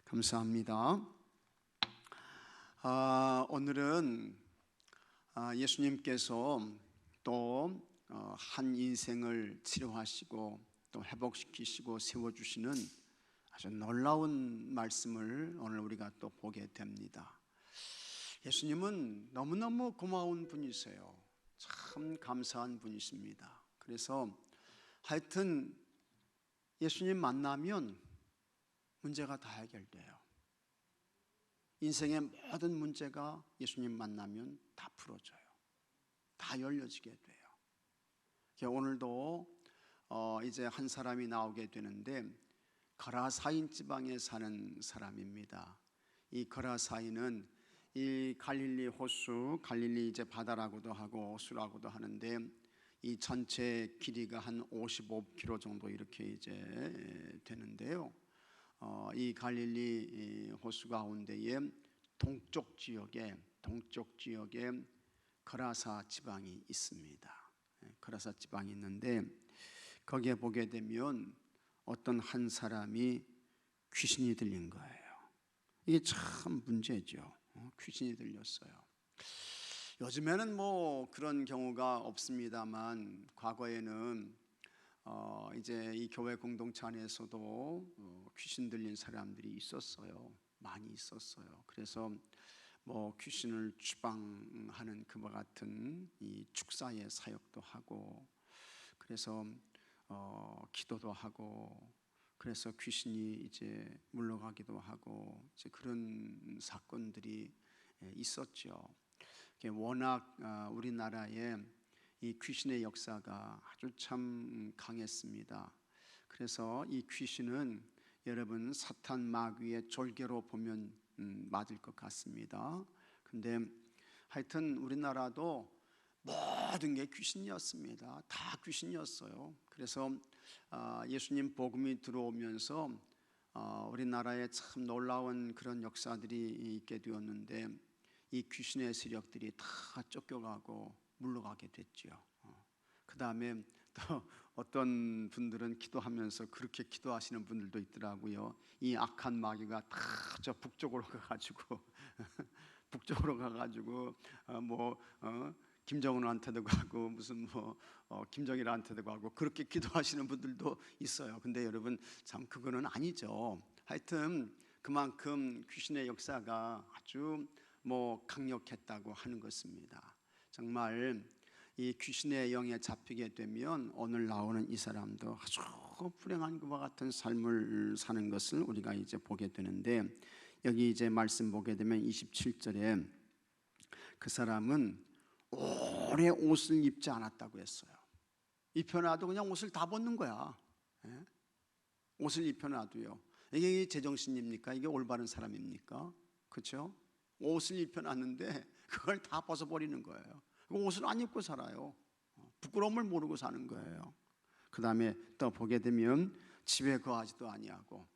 감사합니다. 오늘은 예수님께서 또 한 인생을 치료하시고 또 회복시키시고 세워주시는 아주 놀라운 말씀을 오늘 우리가 또 보게 됩니다. 예수님은 너무너무 고마운 분이세요. 참 감사한 분이십니다. 그래서 하여튼 예수님 만나면 문제가 다 해결돼요. 인생의 모든 문제가 예수님 만나면 다 풀어져요. 다 열려지게 돼요. 오늘도 이제 한 사람이 나오게 되는데 거라사인 지방에 사는 사람입니다. 이 거라사인은 이 갈릴리 호수, 갈릴리 이제 바다라고도 하고 호수라고도 하는데 이 전체 길이가 한 55km 정도 이렇게 이제 되는데요. 이 갈릴리 호수 가운데에 동쪽 지역에 거라사 지방이 있습니다. 거라사 지방이 있는데 거기에 보게 되면 어떤 한 사람이 귀신이 들린 거예요. 이게 참 문제죠. 귀신이 들렸어요. 요즘에는 뭐 그런 경우가 없습니다만 과거에는 이제 이 교회 공동체 안에서도 귀신 들린 사람들이 있었어요. 많이 있었어요. 그래서 뭐 귀신을 추방하는 그와 같은 이 축사의 사역도 하고, 그래서 기도도 하고, 그래서 귀신이 이제 물러가기도 하고, 이제 그런 사건들이 있었죠. 워낙 우리나라에 이 귀신의 역사가 아주 참 강했습니다. 그래서 이 귀신은 여러분 사탄 마귀의 졸개로 보면 맞을 것 같습니다. 근데 하여튼 우리나라도 모든 게 귀신이었습니다. 다 귀신이었어요. 그래서 예수님 복음이 들어오면서 우리나라에 참 놀라운 그런 역사들이 있게 되었는데 이 귀신의 세력들이 다 쫓겨가고 물러가게 됐죠. 그 다음에 또 어떤 분들은 기도하면서 그렇게 기도하시는 분들도 있더라고요. 이 악한 마귀가 다 저 북쪽으로 가가지고 김정은한테도 가고 무슨 김정일한테도 가고 그렇게 기도하시는 분들도 있어요. 근데 여러분 참 그거는 아니죠. 하여튼 그만큼 귀신의 역사가 아주 강력했다고 하는 것입니다. 정말 이 귀신의 영에 잡히게 되면 오늘 나오는 이 사람도 아주 불행한 것과 같은 삶을 사는 것을 우리가 이제 보게 되는데, 여기 이제 말씀 보게 되면 27절에 그 사람은 오래 옷을 입지 않았다고 했어요. 입혀놔도 그냥 옷을 다 벗는 거야. 옷을 입혀놔도요. 이게 제정신입니까? 이게 올바른 사람입니까? 그렇죠? 옷을 입혀놨는데 그걸 다 벗어버리는 거예요. 옷을 안 입고 살아요. 부끄러움을 모르고 사는 거예요. 그 다음에 또 보게 되면 집에 거하지도 아니하고,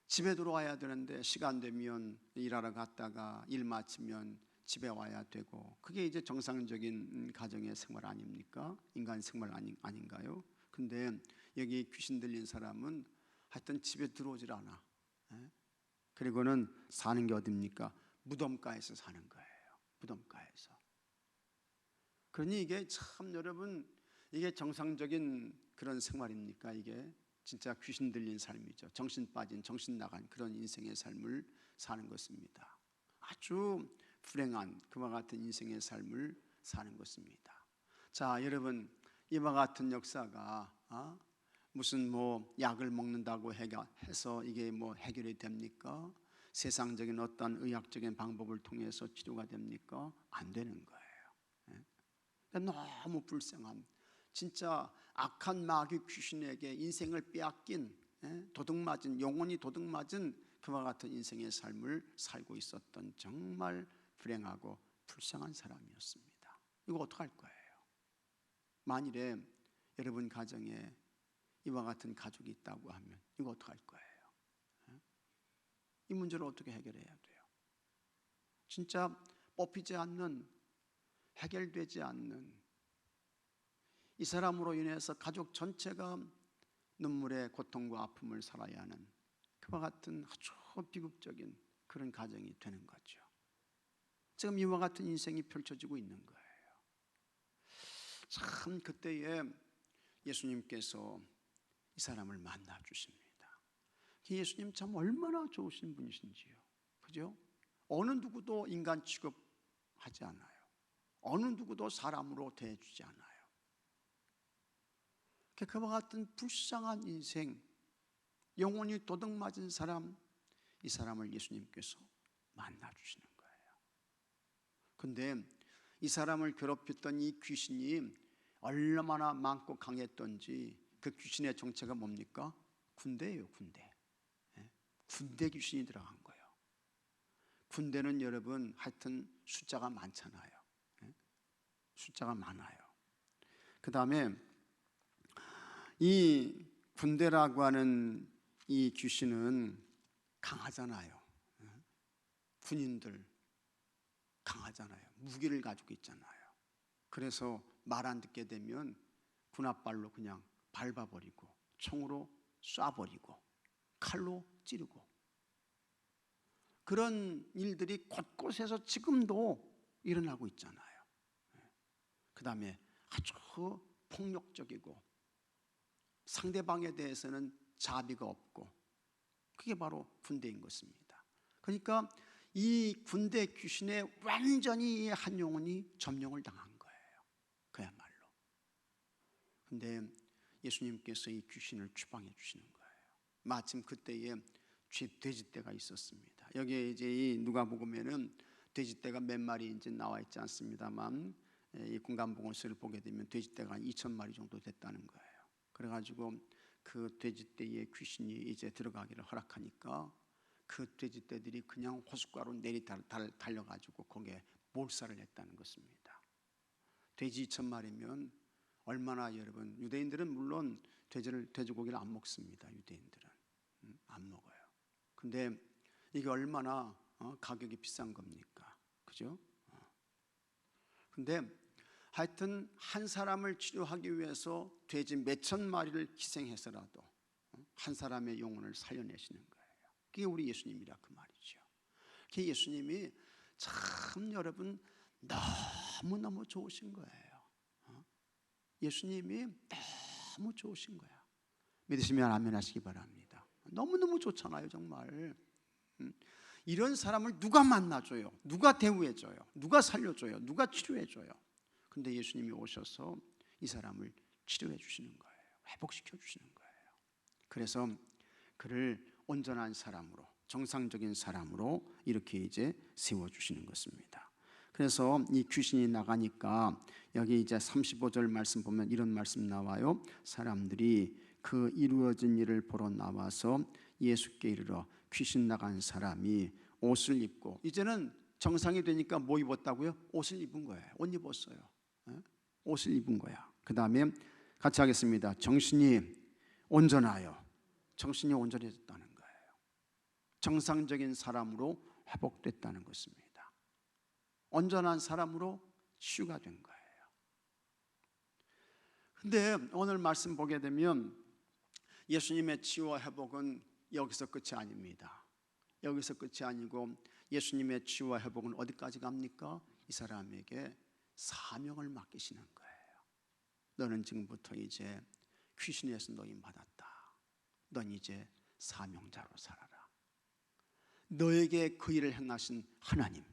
집에 들어와야 되는데 시간 되면 일하러 갔다가 일 마치면 집에 와야 되고, 그게 이제 정상적인 가정의 생활 아닙니까? 인간 생활 아닌가요? 근데 여기 귀신 들린 사람은 하여튼 집에 들어오질 않아. 그리고는 사는 게 어딥니까? 무덤가에서 사는 거예요. 무덤가에서. 그러니 이게 참 여러분, 이게 정상적인 그런 생활입니까? 이게 진짜 귀신 들린 삶이죠. 정신 빠진, 정신 나간 그런 인생의 삶을 사는 것입니다. 아주 불행한 그와 같은 인생의 삶을 사는 것입니다. 자, 여러분, 이와 같은 역사가 무슨 약을 먹는다고 해서 이게 해결이 됩니까? 세상적인 어떤 의학적인 방법을 통해서 치료가 됩니까? 안 되는 거예요. 너무 불쌍한, 진짜 악한 마귀 귀신에게 인생을 빼앗긴, 도둑맞은, 영원히 도둑맞은 그와 같은 인생의 삶을 살고 있었던 정말 불행하고 불쌍한 사람이었습니다. 이거 어떡할 거예요? 만일에 여러분 가정에 이와 같은 가족이 있다고 하면 이거 어떡할 거예요? 이 문제를 어떻게 해결해야 돼요? 진짜 뽑히지 않는, 해결되지 않는, 이 사람으로 인해서 가족 전체가 눈물의 고통과 아픔을 살아야 하는 그와 같은 아주 비극적인 그런 가정이 되는 거죠. 지금 이와 같은 인생이 펼쳐지고 있는 거예요. 참 그때에 예수님께서 이 사람을 만나 주십니다. 예수님 참 얼마나 좋으신 분이신지요. 그죠? 어느 누구도 인간 취급하지 않아요. 어느 누구도 사람으로 대해주지 않아요. 그와 같은 불쌍한 인생, 영혼이 도둑맞은 사람, 이 사람을 예수님께서 만나주시는 거예요. 근데 이 사람을 괴롭혔던 이 귀신이 얼마나 많고 강했던지, 그 귀신의 정체가 뭡니까? 군대예요, 군대. 군대 귀신이 들어간 거예요. 군대는 여러분 하여튼 숫자가 많잖아요. 숫자가 많아요. 그 다음에 이 군대라고 하는 이 귀신은 강하잖아요. 군인들 강하잖아요. 무기를 가지고 있잖아요. 그래서 말 안 듣게 되면 군홧발로 그냥 밟아버리고 총으로 쏴버리고 칼로 찌르고, 그런 일들이 곳곳에서 지금도 일어나고 있잖아요. 그 다음에 아주 폭력적이고 상대방에 대해서는 자비가 없고, 그게 바로 군대인 것입니다. 그러니까 이 군대 귀신에 완전히 한 영혼이 점령을 당한 거예요. 그야말로. 근데 예수님께서 이 귀신을 추방해 주시는 거예요. 마침 그때에 돼지떼가 있었습니다. 여기에 이제 이 누가복음에는 돼지떼가 몇 마리 이제 나와 있지 않습니다만, 이 군간복음서를 보게 되면 돼지떼가 한 2,000마리 정도 됐다는 거예요. 그래가지고 그 돼지떼의 귀신이 이제 들어가기를 허락하니까 그 돼지떼들이 그냥 호숫가로 달려가지고 거기에 몰살을 했다는 것입니다. 돼지 2,000마리면 얼마나, 여러분, 유대인들은 물론 돼지고기를 안 먹습니다. 유대인들은 안 먹어요. 근데 이게 얼마나 가격이 비싼 겁니까? 그죠? 근데 하여튼 한 사람을 치료하기 위해서 돼지 몇천 마리를 희생해서라도 한 사람의 영혼을 살려내시는 거예요. 그게 우리 예수님이라 그 말이죠. 그게 예수님이 참 여러분 너무너무 좋으신 거예요. 예수님이 너무 좋으신 거야. 믿으시면 아멘 하시기 바랍니다. 너무너무 좋잖아요, 정말. 이런 사람을 누가 만나줘요? 누가 대우해줘요? 누가 살려줘요? 누가 치료해줘요? 근데 예수님이 오셔서 이 사람을 치료해 주시는 거예요. 회복시켜 주시는 거예요. 그래서 그를 온전한 사람으로, 정상적인 사람으로 이렇게 이제 세워주시는 것입니다. 그래서 이 귀신이 나가니까 여기 이제 35절 말씀 보면 이런 말씀 나와요. 사람들이 그 이루어진 일을 보러 나와서 예수께 이르러 귀신 나간 사람이 옷을 입고, 이제는 정상이 되니까 뭐 입었다고요? 옷을 입은 거예요. 옷 입었어요. 옷을 입은 거야. 그 다음에 같이 하겠습니다. 정신이 온전하여, 정신이 온전해졌다는 거예요. 정상적인 사람으로 회복됐다는 것입니다. 온전한 사람으로 치유가 된 거예요. 근데 오늘 말씀 보게 되면 예수님의 치유와 회복은 여기서 끝이 아닙니다. 여기서 끝이 아니고 예수님의 치유와 회복은 어디까지 갑니까? 이 사람에게 사명을 맡기시는 거예요. 너는 지금부터 이제 귀신에서 노임받았다. 넌 이제 사명자로 살아라. 너에게 그 일을 행하신 하나님,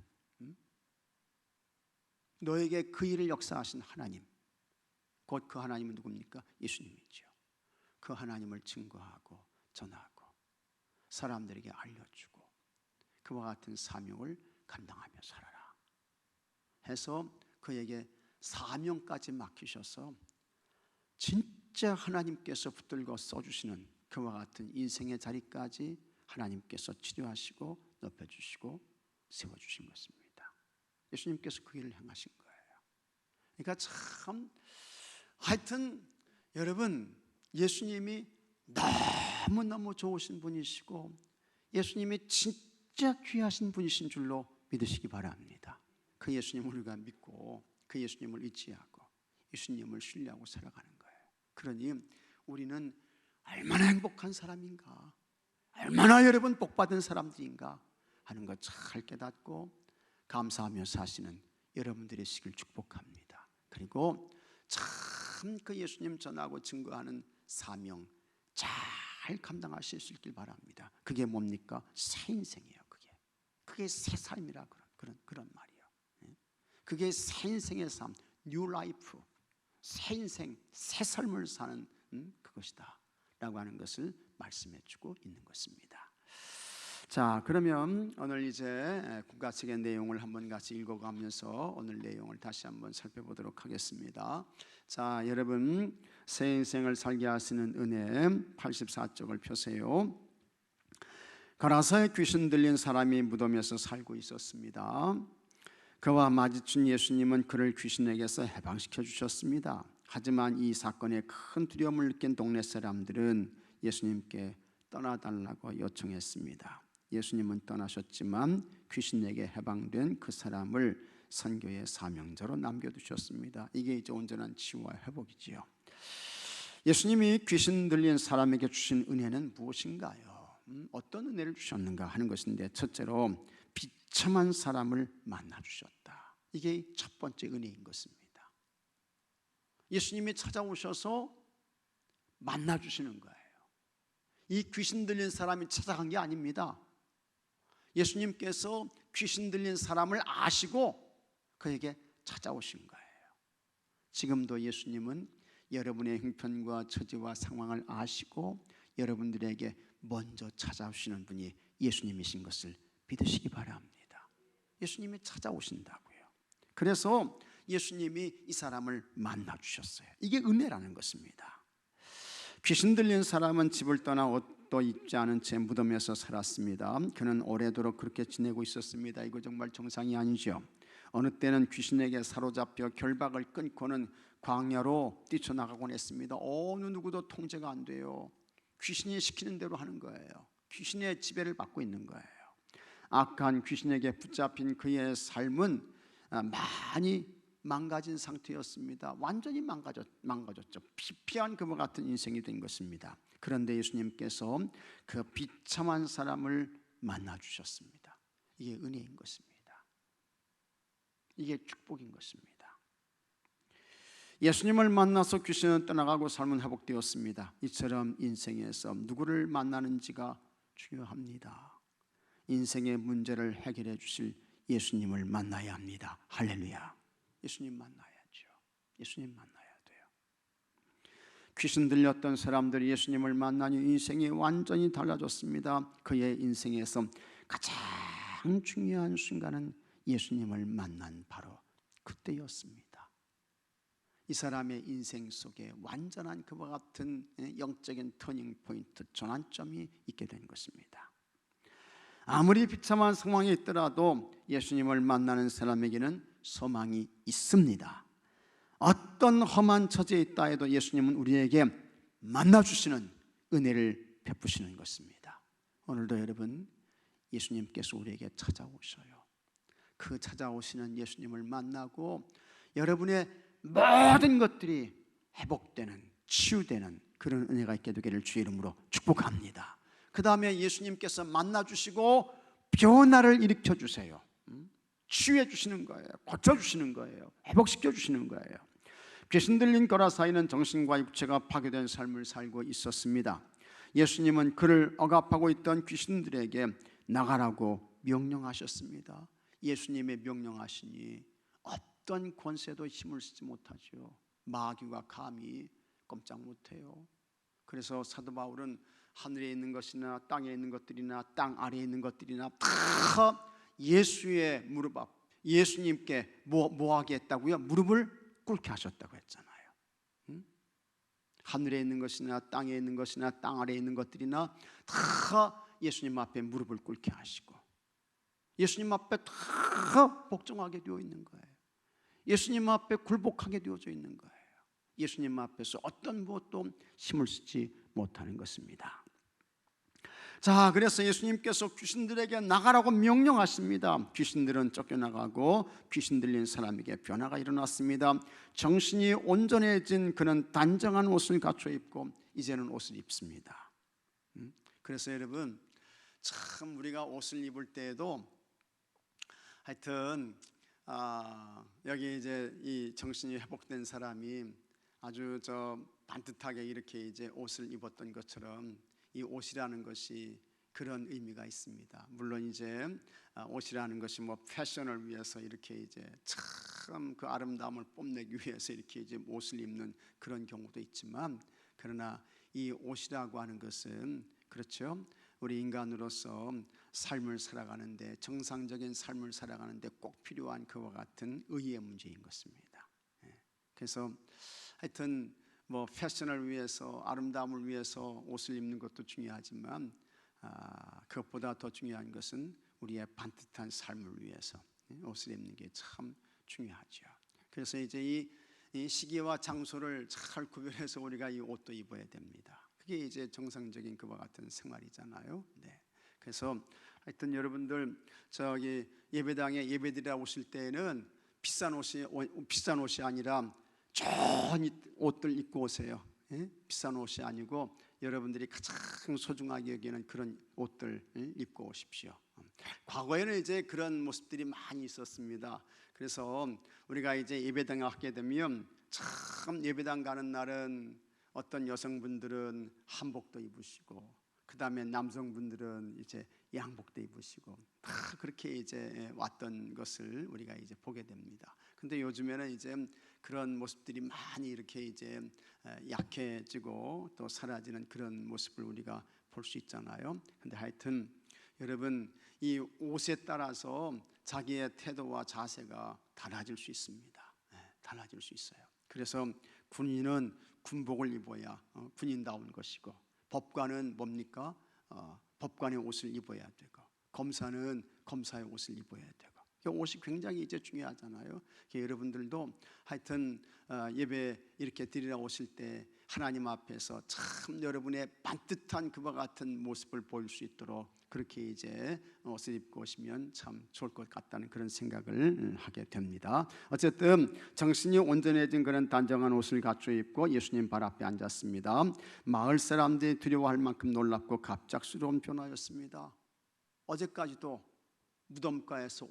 너에게 그 일을 역사하신 하나님, 곧 그 하나님은 누굽니까? 예수님이죠. 그 하나님을 증거하고 전하고 사람들에게 알려주고 그와 같은 사명을 감당하며 살아라 해서 그에게 사명까지 맡기셔서 진짜 하나님께서 붙들고 써주시는 그와 같은 인생의 자리까지 하나님께서 치료하시고 높여주시고 세워주신 것입니다. 예수님께서 그 일을 행하신 거예요. 그러니까 참 하여튼 여러분, 예수님이 너무너무 좋으신 분이시고 예수님이 진짜 귀하신 분이신 줄로 믿으시기 바랍니다. 그 예수님을 우리가 믿고 그 예수님을 의지하고 예수님을 신뢰하고 살아가는 거예요. 그러니 우리는 얼마나 행복한 사람인가, 얼마나 여러분 복받은 사람들인가 하는 것 잘 깨닫고 감사하며 사시는 여러분들의 시길 축복합니다. 그리고 참 그 예수님 전하고 증거하는 사명 잘 감당하실 수 있길 바랍니다. 그게 뭡니까? 새 인생이에요. 그게 새 삶이라 그런 말이에요. 그게 새 인생의 삶, 뉴 라이프, 새 인생, 새 삶을 사는 그것이다 라고 하는 것을 말씀해 주고 있는 것입니다. 자, 그러면 오늘 이제 국가책의 내용을 한번 같이 읽어가면서 오늘 내용을 다시 한번 살펴보도록 하겠습니다. 자, 여러분 새 인생을 살게 하시는 은혜 84쪽을 펴세요. 가라사에 귀신 들린 사람이 무덤에서 살고 있었습니다. 그와 마주친 예수님은 그를 귀신에게서 해방시켜 주셨습니다. 하지만 이 사건에 큰 두려움을 느낀 동네 사람들은 예수님께 떠나달라고 요청했습니다. 예수님은 떠나셨지만 귀신에게 해방된 그 사람을 선교의 사명자로 남겨두셨습니다. 이게 이제 온전한 치유와 회복이지요. 예수님이 귀신 들린 사람에게 주신 은혜는 무엇인가요? 어떤 은혜를 주셨는가 하는 것인데, 첫째로 비참한 사람을 만나 주셨다. 이게 첫 번째 은혜인 것입니다. 예수님이 찾아오셔서 만나 주시는 거예요. 이 귀신 들린 사람이 찾아간 게 아닙니다. 예수님께서 귀신 들린 사람을 아시고 그에게 찾아오신 거예요. 지금도 예수님은 여러분의 형편과 처지와 상황을 아시고 여러분들에게 먼저 찾아오시는 분이 예수님이신 것을 믿으시기 바랍니다. 예수님이 찾아오신다고요. 그래서 예수님이 이 사람을 만나 주셨어요. 이게 은혜라는 것입니다. 귀신 들린 사람은 집을 떠나 옷도 입지 않은 채 무덤에서 살았습니다. 그는 오래도록 그렇게 지내고 있었습니다. 이거 정말 정상이 아니죠. 어느 때는 귀신에게 사로잡혀 결박을 끊고는 광야로 뛰쳐나가곤 했습니다. 어느 누구도 통제가 안 돼요. 귀신이 시키는 대로 하는 거예요. 귀신의 지배를 받고 있는 거예요. 악한 귀신에게 붙잡힌 그의 삶은 많이 망가진 상태였습니다. 완전히 망가졌죠. 피폐한 그와 같은 인생이 된 것입니다. 그런데 예수님께서 그 비참한 사람을 만나 주셨습니다. 이게 은혜인 것입니다. 이게 축복인 것입니다. 예수님을 만나서 귀신은 떠나가고 삶은 회복되었습니다. 이처럼 인생에서 누구를 만나는지가 중요합니다. 인생의 문제를 해결해 주실 예수님을 만나야 합니다. 할렐루야. 예수님 만나야죠. 예수님 만나야 돼요. 귀신 들렸던 사람들이 예수님을 만나니 인생이 완전히 달라졌습니다. 그의 인생에서 가장 중요한 순간은 예수님을 만난 바로 그때였습니다. 이 사람의 인생 속에 완전한 그와 같은 영적인 터닝 포인트, 전환점이 있게 된 것입니다. 아무리 비참한 상황이 있더라도 예수님을 만나는 사람에게는 소망이 있습니다. 어떤 험한 처지에 있다 해도 예수님은 우리에게 만나주시는 은혜를 베푸시는 것입니다. 오늘도 여러분, 예수님께서 우리에게 찾아오셔요. 그 찾아오시는 예수님을 만나고 여러분의 모든 것들이 회복되는, 치유되는 그런 은혜가 있게 되기를 주의 이름으로 축복합니다. 그 다음에 예수님께서 만나주시고 변화를 일으켜주세요. 치유해 주시는 거예요. 고쳐주시는 거예요. 회복시켜 주시는 거예요. 귀신 들린 거라사이는 정신과 육체가 파괴된 삶을 살고 있었습니다. 예수님은 그를 억압하고 있던 귀신들에게 나가라고 명령하셨습니다. 예수님의 명령하시니 어떤 권세도 힘을 쓰지 못하죠. 마귀가 감히 꼼짝 못해요. 그래서 사도 바울은 하늘에 있는 것이나 땅에 있는 것들이나 땅 아래에 있는 것들이나 다 예수의 무릎 앞, 예수님께 뭐 하게 했다고요? 무릎을 꿇게 하셨다고 했잖아요. 하늘에 있는 것이나 땅에 있는 것이나 땅 아래에 있는 것들이나 다 예수님 앞에 무릎을 꿇게 하시고 예수님 앞에 다 복종하게 되어 있는 거예요. 예수님 앞에 굴복하게 되어져 있는 거예요. 예수님 앞에서 어떤 무엇도 힘을 쓰지 못하는 것입니다. 자, 그래서 예수님께서 귀신들에게 나가라고 명령하십니다. 귀신들은 쫓겨나가고 귀신 들린 사람에게 변화가 일어났습니다. 정신이 온전해진 그는 단정한 옷을 갖춰 입고 이제는 옷을 입습니다. 그래서 여러분, 참 우리가 옷을 입을 때에도 하여튼 여기 이제 이 정신이 회복된 사람이 아주 반듯하게 이렇게 이제 옷을 입었던 것처럼 이 옷이라는 것이 그런 의미가 있습니다. 물론 이제 옷이라는 것이 뭐 패션을 위해서 이렇게 이제 참 그 아름다움을 뽐내기 위해서 이렇게 이제 옷을 입는 그런 경우도 있지만, 그러나 이 옷이라고 하는 것은 그렇죠, 우리 인간으로서 삶을 살아가는데, 정상적인 삶을 살아가는데 꼭 필요한 그와 같은 의의 문제인 것입니다. 그래서 하여튼 뭐 패션을 위해서, 아름다움을 위해서 옷을 입는 것도 중요하지만 그것보다 더 중요한 것은 우리의 반듯한 삶을 위해서 옷을 입는 게 참 중요하죠. 그래서 이제 이 시기와 장소를 잘 구별해서 우리가 이 옷도 입어야 됩니다. 그게 이제 정상적인 그와 같은 생활이잖아요. 네. 그래서 하여튼 여러분들 예배당에 예배드리러 오실 때는 비싼 옷이 아니라 좋은 옷들 입고 오세요. 비싼 옷이 아니고 여러분들이 가장 소중하게 여기는 그런 옷들 입고 오십시오. 과거에는 이제 그런 모습들이 많이 있었습니다. 그래서 우리가 이제 예배당에 가게 되면 참 예배당 가는 날은 어떤 여성분들은 한복도 입으시고, 그 다음에 남성분들은 이제 양복도 입으시고, 다 그렇게 이제 왔던 것을 우리가 이제 보게 됩니다. 근데 요즘에는 이제 그런 모습들이 많이 이렇게 이제 약해지고 또 사라지는 그런 모습을 우리가 볼 수 있잖아요. 근데 하여튼 여러분, 이 옷에 따라서 자기의 태도와 자세가 달라질 수 있습니다. 달라질 수 있어요. 그래서 군인은 군복을 입어야 군인다운 것이고, 법관은 뭡니까? 법관의 옷을 입어야 되고, 검사는 검사의 옷을 입어야 되고, 옷이 굉장히 이제 중요하잖아요. 여러분들도 하여튼 예배 이렇게 드리러 오실 때 하나님 앞에서 참 여러분의 반듯한 그와 같은 모습을 보일 수 있도록 그렇게 이제 옷을 입고 오시면 참 좋을 것 같다는 그런 생각을 하게 됩니다. 어쨌든 정신이 온전해진 그런 단정한 옷을 갖춰 입고 예수님 발 앞에 앉았습니다. 마을 사람들이 두려워할 만큼 놀랍고 갑작스러운 변화였습니다. 어제까지도 무덤가에서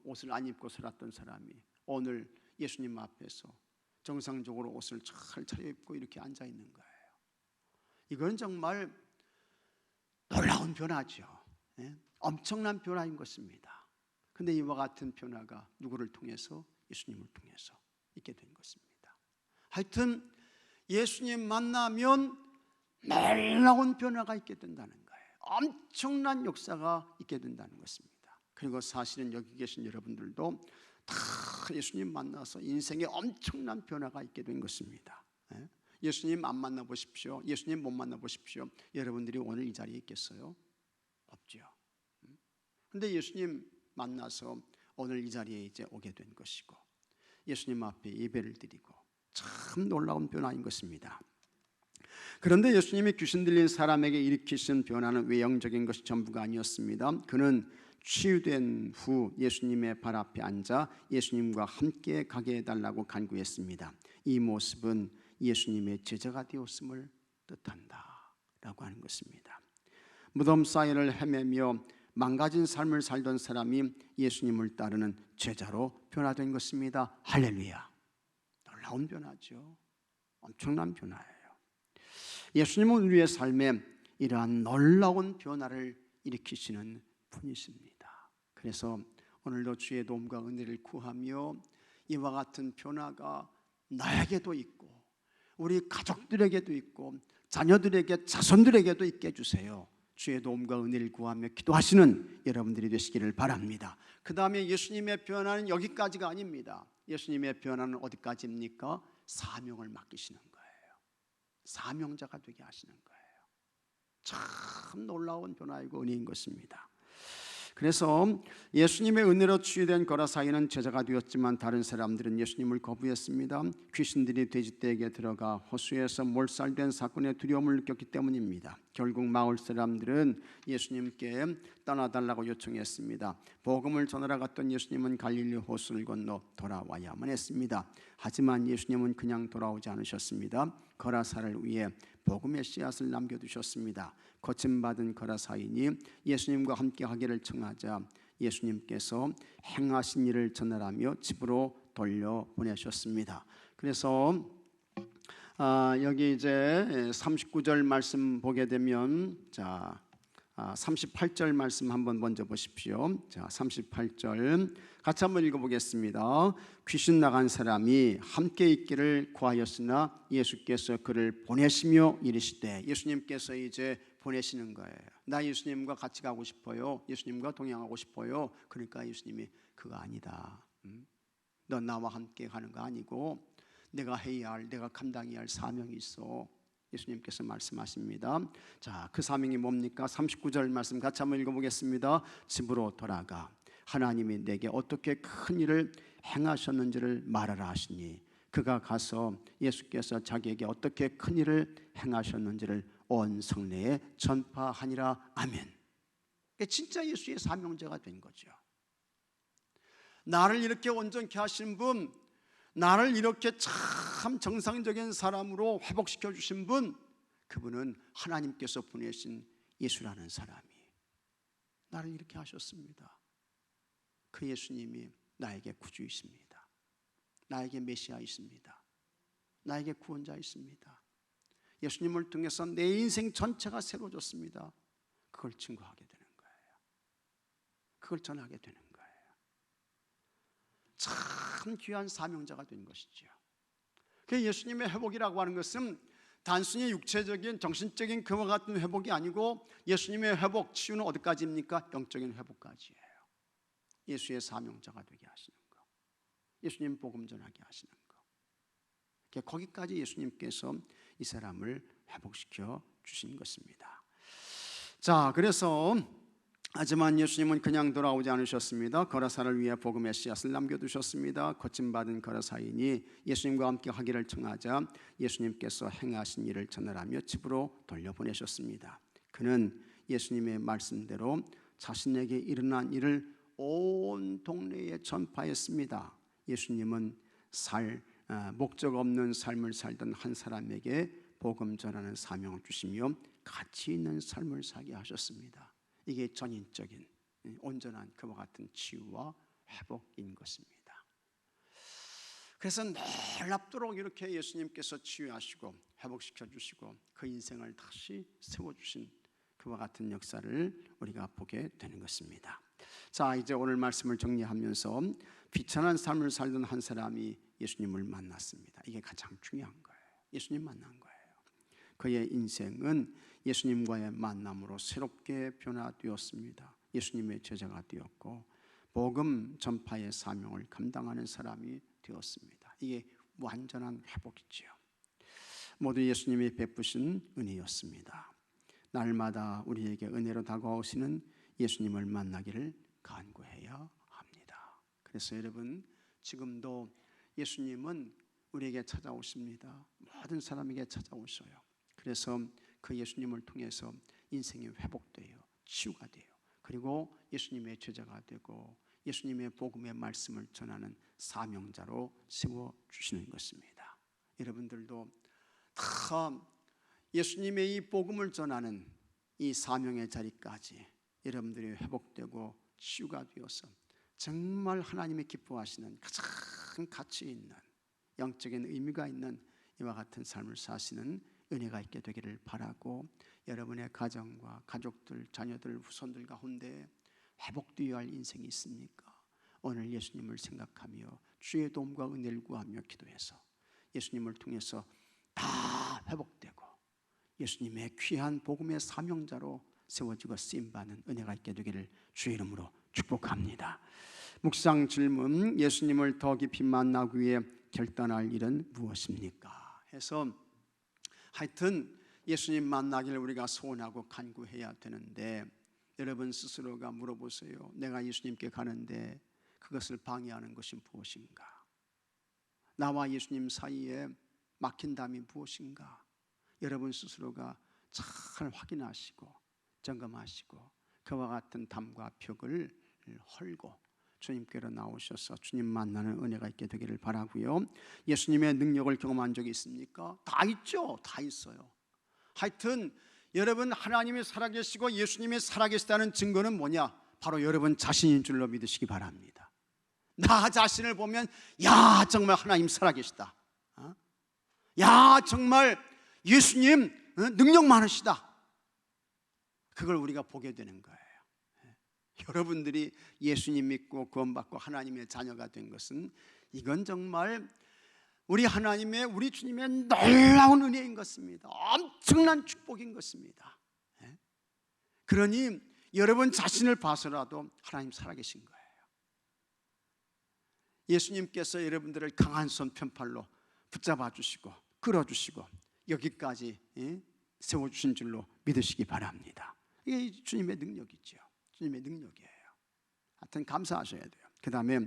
옷을 안 입고 살았던 사람이 오늘 예수님 앞에서 정상적으로 옷을 잘 차려입고 이렇게 앉아 있는 거예요. 이건 정말 놀라운 변화죠. 엄청난 변화인 것입니다. 그런데 이와 같은 변화가 누구를 통해서? 예수님을 통해서 있게 된 것입니다. 하여튼 예수님 만나면 놀라운 변화가 있게 된다는 거예요. 엄청난 역사가 있게 된다는 것입니다. 그리고 사실은 여기 계신 여러분들도 다 예수님 만나서 인생에 엄청난 변화가 있게 된 것입니다. 예수님 안 만나보십시오. 예수님 못 만나보십시오. 여러분들이 오늘 이 자리에 있겠어요? 없죠. 그런데 예수님 만나서 오늘 이 자리에 이제 오게 된 것이고, 예수님 앞에 예배를 드리고, 참 놀라운 변화인 것입니다. 그런데 예수님이 귀신 들린 사람에게 일으키신 변화는 외형적인 것이 전부가 아니었습니다. 그는 치유된 후 예수님의 발 앞에 앉아 예수님과 함께 가게 해달라고 간구했습니다. 이 모습은 예수님의 제자가 되었음을 뜻한다 라고 하는 것입니다. 무덤 사이를 헤매며 망가진 삶을 살던 사람이 예수님을 따르는 제자로 변화된 것입니다. 할렐루야. 놀라운 변화죠. 엄청난 변화예요. 예수님은 우리의 삶에 이러한 놀라운 변화를 일으키시는 분이십니다. 그래서 오늘도 주의 도움과 은혜를 구하며 이와 같은 변화가 나에게도 있고 우리 가족들에게도 있고 자녀들에게, 자손들에게도 있게 해주세요. 주의 도움과 은혜를 구하며 기도하시는 여러분들이 되시기를 바랍니다. 그 다음에 예수님의 변화는 여기까지가 아닙니다. 예수님의 변화는 어디까지입니까? 사명을 맡기시는 거예요. 사명자가 되게 하시는 거예요. 참 놀라운 변화이고 은혜인 것입니다. 그래서 예수님의 은혜로 치유된 거라사이는 제자가 되었지만 다른 사람들은 예수님을 거부했습니다. 귀신들이 돼지떼에게 들어가 호수에서 몰살된 사건에 두려움을 느꼈기 때문입니다. 결국 마을 사람들은 예수님께 떠나달라고 요청했습니다. 복음을 전하러 갔던 예수님은 갈릴리 호수를 건너 돌아와야만 했습니다. 하지만 예수님은 그냥 돌아오지 않으셨습니다. 거라사를 위해 복음의 씨앗을 남겨두셨습니다. 거침받은 거라사이니 예수님과 함께 하기를 청하자 예수님께서 행하신 일을 전하라며 집으로 돌려보내셨습니다. 그래서 여기 이제 39절 말씀 보게 되면 38절 말씀 한번 먼저 보십시오. 38절 같이 한번 읽어보겠습니다. 귀신 나간 사람이 함께 있기를 구하였으나 예수께서 그를 보내시며 이르시되, 예수님께서 이제 보내시는 거예요. 나 예수님과 같이 가고 싶어요. 예수님과 동행하고 싶어요. 그러니까 예수님이 그거 아니다. 너 나와 함께 가는 거 아니고 내가 해야 할, 내가 감당해야 할 사명이 있어. 예수님께서 말씀하십니다. 자, 그 사명이 뭡니까? 39절 말씀 같이 한번 읽어보겠습니다. 집으로 돌아가 하나님이 내게 어떻게 큰 일을 행하셨는지를 말하라 하시니, 그가 가서 예수께서 자기에게 어떻게 큰 일을 행하셨는지를 온 성내에 전파하니라. 아멘. 진짜 예수의 사명자가 된 거죠. 나를 이렇게 온전케 하신 분, 나를 이렇게 참 정상적인 사람으로 회복시켜 주신 분, 그분은 하나님께서 보내신 예수라는 사람이 나를 이렇게 하셨습니다. 그 예수님이 나에게 구주이십니다. 나에게 메시아이십니다. 나에게 구원자이십니다. 예수님을 통해서 내 인생 전체가 새로워졌습니다. 그걸 증거하게 되는 거예요. 그걸 전하게 되는 거예요. 참 귀한 사명자가 된 것이죠. 그 예수님의 회복이라고 하는 것은 단순히 육체적인 정신적인 그와 같은 회복이 아니고, 예수님의 회복, 치유는 어디까지입니까? 영적인 회복까지예요. 예수의 사명자가 되게 하시는 거, 예수님 복음 전하게 하시는 거, 거기까지 예수님께서 이 사람을 회복시켜 주신 것입니다. 자, 그래서 하지만 예수님은 그냥 돌아오지 않으셨습니다. 거라사를 위해 복음의 씨앗을 남겨두셨습니다. 거침받은 거라사이니 예수님과 함께 하기를 청하자 예수님께서 행하신 일을 전하라며 집으로 돌려보내셨습니다. 그는 예수님의 말씀대로 자신에게 일어난 일을 온 동네에 전파했습니다. 예수님은 목적 없는 삶을 살던 한 사람에게 복음 전하는 사명을 주시며 가치 있는 삶을 살게 하셨습니다. 이게 전인적인 온전한 그와 같은 치유와 회복인 것입니다. 그래서 놀랍도록 이렇게 예수님께서 치유하시고 회복시켜 주시고 그 인생을 다시 세워주신 그와 같은 역사를 우리가 보게 되는 것입니다. 자, 이제 오늘 말씀을 정리하면서 비천한 삶을 살던 한 사람이 예수님을 만났습니다. 이게 가장 중요한 거예요. 예수님 만난 거예요. 그의 인생은 예수님과의 만남으로 새롭게 변화되었습니다. 예수님의 제자가 되었고 복음 전파의 사명을 감당하는 사람이 되었습니다. 이게 완전한 회복이지요. 모두 예수님이 베푸신 은혜였습니다. 날마다 우리에게 은혜로 다가오시는 예수님을 만나기를 간구해야 합니다. 그래서 여러분, 지금도 예수님은 우리에게 찾아오십니다. 모든 사람에게 찾아오셔요. 그래서 그 예수님을 통해서 인생이 회복돼요. 치유가 돼요. 그리고 예수님의 제자가 되고 예수님의 복음의 말씀을 전하는 사명자로 세워주시는 것입니다. 여러분들도 다 예수님의 이 복음을 전하는 이 사명의 자리까지 여러분들이 회복되고 치유가 되어서 정말 하나님이 기뻐하시는 가장 가치 있는 영적인 의미가 있는 이와 같은 삶을 사시는 은혜가 있게 되기를 바라고, 여러분의 가정과 가족들, 자녀들, 후손들 가운데 회복되어야 할 인생이 있습니까? 오늘 예수님을 생각하며 주의 도움과 은혜를 구하며 기도해서 예수님을 통해서 다 회복되고 예수님의 귀한 복음의 사명자로 세워지고 쓰임받는 은혜가 있게 되기를 주의 이름으로 축복합니다. 묵상 질문: 예수님을 더 깊이 만나기 위해 결단할 일은 무엇입니까? 해서 하여튼 예수님 만나기를 우리가 소원하고 간구해야 되는데, 여러분 스스로가 물어보세요. 내가 예수님께 가는데 그것을 방해하는 것이 무엇인가? 나와 예수님 사이에 막힌담이 무엇인가? 여러분 스스로가 잘 확인하시고 점검하시고 그와 같은 담과 벽을 헐고 주님께로 나오셔서 주님 만나는 은혜가 있게 되기를 바라고요. 예수님의 능력을 경험한 적이 있습니까? 다 있죠. 다 있어요. 하여튼 여러분 하나님이 살아계시고 예수님이 살아계시다는 증거는 뭐냐? 바로 여러분 자신인 줄로 믿으시기 바랍니다. 나 자신을 보면 야 정말 하나님 살아계시다, 야 정말 예수님 능력 많으시다, 그걸 우리가 보게 되는 거예요. 여러분들이 예수님 믿고 구원받고 하나님의 자녀가 된 것은 이건 정말 우리 하나님의 우리 주님의 놀라운 은혜인 것입니다. 엄청난 축복인 것입니다. 그러니 여러분 자신을 봐서라도 하나님 살아계신 거예요. 예수님께서 여러분들을 강한 손 편팔로 붙잡아 주시고 끌어주시고 여기까지 세워주신 줄로 믿으시기 바랍니다. 이게 주님의 능력이죠. 주님의 능력이에요. 하여튼 감사하셔야 돼요. 그 다음에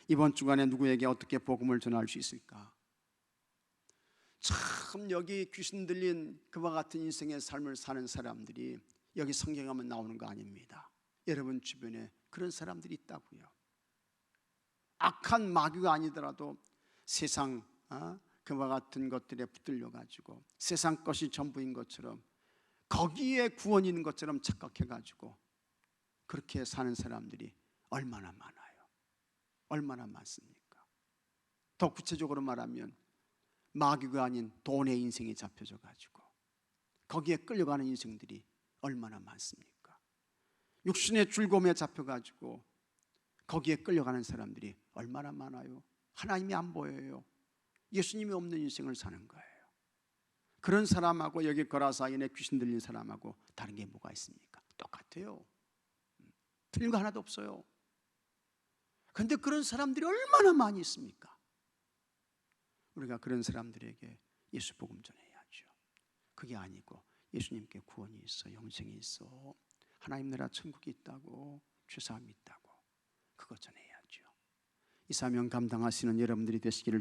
이번 주간에 누구에게 어떻게 복음을 전할 수 있을까? 참 여기 귀신 들린 그와 같은 인생의 삶을 사는 사람들이 여기 성경하면 나오는 거 아닙니다. 여러분 주변에 그런 사람들이 있다고요. 악한 마귀가 아니더라도 세상 그와 같은 것들에 붙들려 가지고 세상 것이 전부인 것처럼 거기에 구원이 있는 것처럼 착각해 가지고 그렇게 사는 사람들이 얼마나 많아요. 얼마나 많습니까? 더 구체적으로 말하면 마귀가 아닌 돈의 인생이 잡혀져 가지고 거기에 끌려가는 인생들이 얼마나 많습니까? 육신의 즐거움에 잡혀 가지고 거기에 끌려가는 사람들이 얼마나 많아요. 하나님이 안 보여요. 예수님이 없는 인생을 사는 거예요. 그런 사람하고 여기 거라사인에 귀신 들린 사람하고 다른 게 뭐가 있습니까? 똑같아요. 틀린 거 하나도 없어요. 그런데 그런 사람들이 얼마나 많이 있습니까? 우리가 그런 사람들에게 예수 복음 전해야죠. 그게 아니고 예수님께 구원이 있어, 영생이 있어, 하나님 나라 천국이 있다고, 죄사함이 있다고, 그거 전해야죠. 이 사명 감당하시는 여러분들이 되시기를